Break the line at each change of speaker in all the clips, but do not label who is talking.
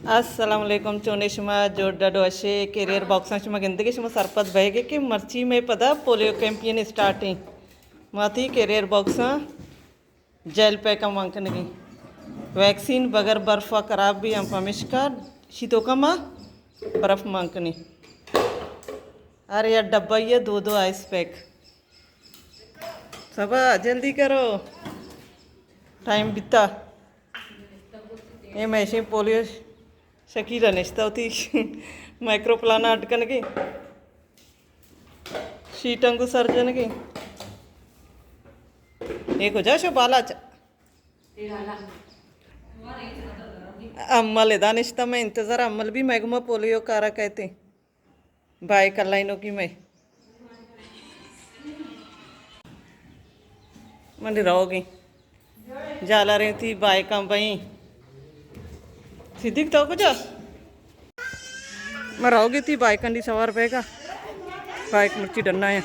अस्सलामुअलैकुम चोने शुमा जोड़ा डोशे career box शुमा गिंदगी शुमा सरपत बहेगे कि मर्ची में पदा पोलियो कैंपियन स्टार्टिंग माथी कैरियर बॉक्स जेल पैक मंकनगी वैक्सीन बगैर बर्फ़ खराब भी हम पमिश्का शीतो का माँ बर्फ़ मंकनी अरे यार डब्बा ये दो आइस पैक सब जल्दी करो टाइम बीता ये मैसे पोलियो शकीला निश्ता होती माइक्रो प्लान अटकन की शीटंगु सर्जन की एक हो जा शो बाला अम्मल इदा निश्ता मैं इंतज़ार अम्मल भी मैगमा पोलियो कारा कहते बाय कलाइनों की मैं मंडी रहोगी जाला रही थी बाय काम भाई सिद्धिक तो कुछ मैं रहोगी थी बाइक अंडी सवार पेगा बाइक मिर्ची डरना है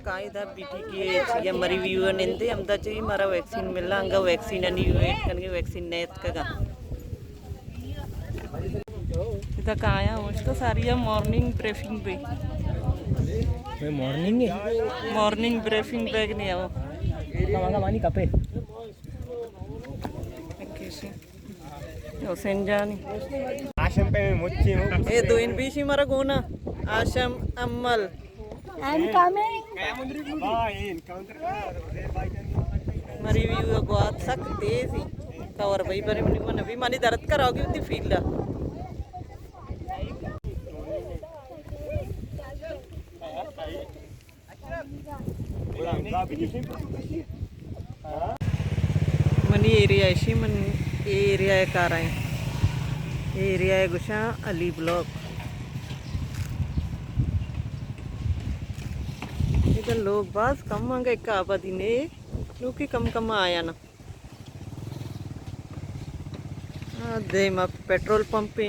कायदा बीटी की या मरी व्यू निंदे हमदा चाहिए मारा वैक्सीन मिलना अंगा वैक्सीन अनि वेट करके वैक्सीन नेत कगा इधर कहाँ आया उसको सारी है मॉर्निंग ब्रीफिंग पे मॉर्निंग ब्रीफिंग बैग नहीं आओ
मांगा मानी कपे
कैसे हुसैन जानी
आशम पे मुच्ची हूँ
ये दो इन बीच ही मारा गोना आशम अम्मल
I'm coming.
मरी व्यू बहुत सख्त तेज ही कवर भाई बरे मनी मन अभी मानी दर्द कराओगी उतनी फील मनी एरिया ऐसी मन एरिया है कार है एरिया है गुशा अली ब्लॉक इधर लोग बस कम आंगे एक आबादी ने लोग की कम आया ना दे मा पेट्रोल पंप पे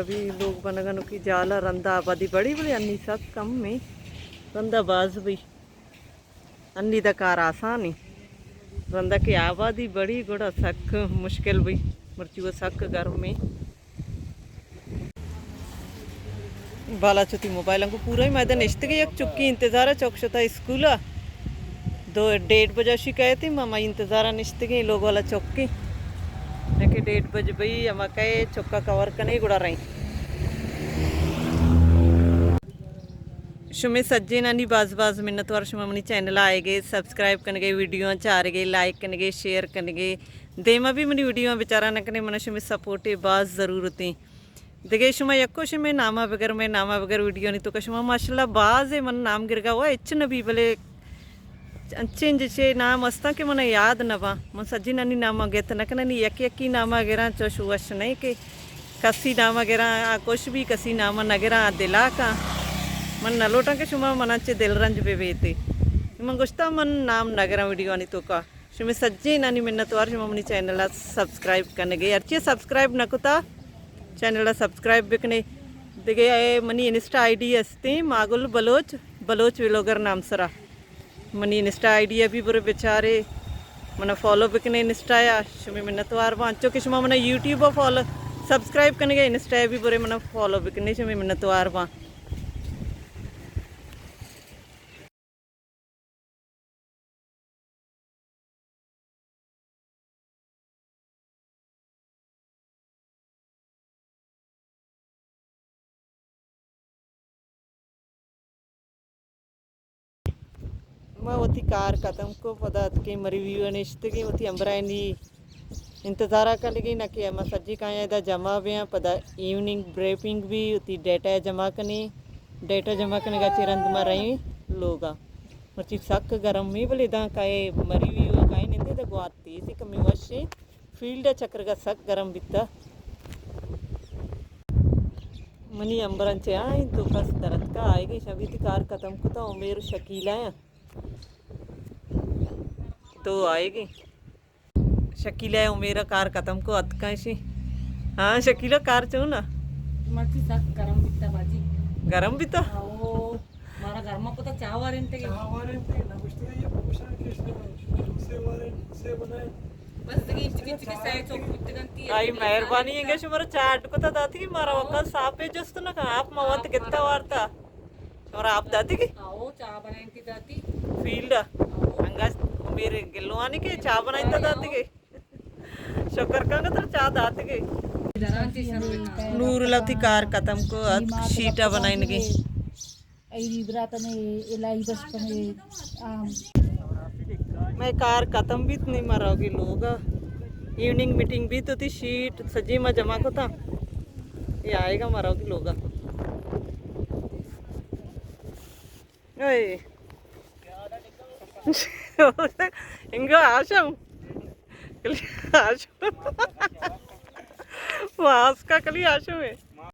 भी लोग बनगन की जाला रंदा आबादी बड़ी बड़ी अन्नी सब कम में रंदा बाज भी अन्नी दकार आसान ही रंदा की आबादी बड़ी गुड़ा सक मुश्किल भी मर्ची वो सक गर्म में बाला चुती मोबाइल को पूरा ही मैदान इश्त के एक चुक्की इंतज़ार है चौकशता स्कूल 2:30 बजे शिकायत थी मामा इंतज़ार निश्त के लोग वाला चौकी लेकिन 1:30 बजे भाई हम कहे चौका कवर करने गुड़ा रही शुमे सज्जे नानी बाज मिन्नत वार शुमा मनी चैनल आए गए सब्सक्राइब करने गए वीडियो चार गए लाइक करने गए शेयर करने गए देमा भी मनी वीडियो बेचारा न करने मन शुमे सपोर्ट बाज ज़रूर होती देखिए शुमा यक्को शुमे नामा बगैर वीडियो नहीं तो कशुमा माशाल्लाह बाज है मन नाम गिरगा हुआ इच्छ नबी भले अच्छे जिचे नाम अस्ता के मन याद नवा मन सज्जी नानी नामा गेत नक ननी यकी नामा गिरा चोशु वश नहीं के कसी नामा गिरा कुछ भी कसी नामा नगरा दिला का मन नलोटा के शुमा मनाचे दिल रंज पे बेते मन गुस्ता मन नाम नगरा वीडियो नहीं तो का शुमे सज्जी नानी मिन्नत वार शुमा मनी चैनल सब्सक्राइब करने गए अच्छे सब्सक्राइब नकुता चैनल सब्सक्राइब बिकने दिगे मनी इंस्टा आईडी असते मागुल बलोच व्लॉगर नाम सरा मनी इंस्टा आईडी अभी बुरे बेचारे मना फॉलो बिकने इंस्टा या शुमी मिन्नतवार वांचो कि शुमा मना यूट्यूब फॉलो सब्सक्राइब करने गए इंस्टा भी बुरे मना फॉलो बिकने शुमी मिन्नतवार वां मैं वती कार कदम को पदार्थ के मरी व्यू अनिश्त की वती अम्बरानी इंतज़ारा कर लगी ना कि मैं सज्जी का जमा भी हैं पदा इवनिंग ब्रीफिंग भी होती डेटा जमा करने का चिरंद में रही लोग मर्ची सक गरम में बोले दा काए मरी व्यू काए निंदे तो गुआती सी कमी वशे फील्ड चक्कर का सक गरम बिता मनी अंबरन चे आई तो बस दरद का आएगी शबी कार कदम को तो मेरे शकीला है तो आएगी शकीला मेरा कार खत्म को अत कैसी हाँ शकीला कार चो ना
मच्छी साग गरम बित्ता भाजी
गरम भी तो
अहो मारा घरमा पोता चहा वारेंटे बस चिकी चिकी साय चोक बित्तगंती
आई मेहरबानी है कैसे मरा चाट को तो दाती की मारा वक्का सापे जस्त ना का आप मवंत कितना वार्ता मरा आप दाती की
आओ चहा बनाएंती दाती
फील्ड हंगा मेरे गिल्लवानी के चाय बनाई तो दाती के शुक्र का तो चाय दाती के
दरांती सर्वेना
नूर लती कार खत्म को शीटा बनाई की
ऐरी बरातने इलाई बस पने
मैं कार खत्म भी नहीं मरोगी लोग इवनिंग मीटिंग भी तो थी शीट सजी में जमा को था ये आएगा मरोगी लोग इंगो आशम आशम वास का कली आशम है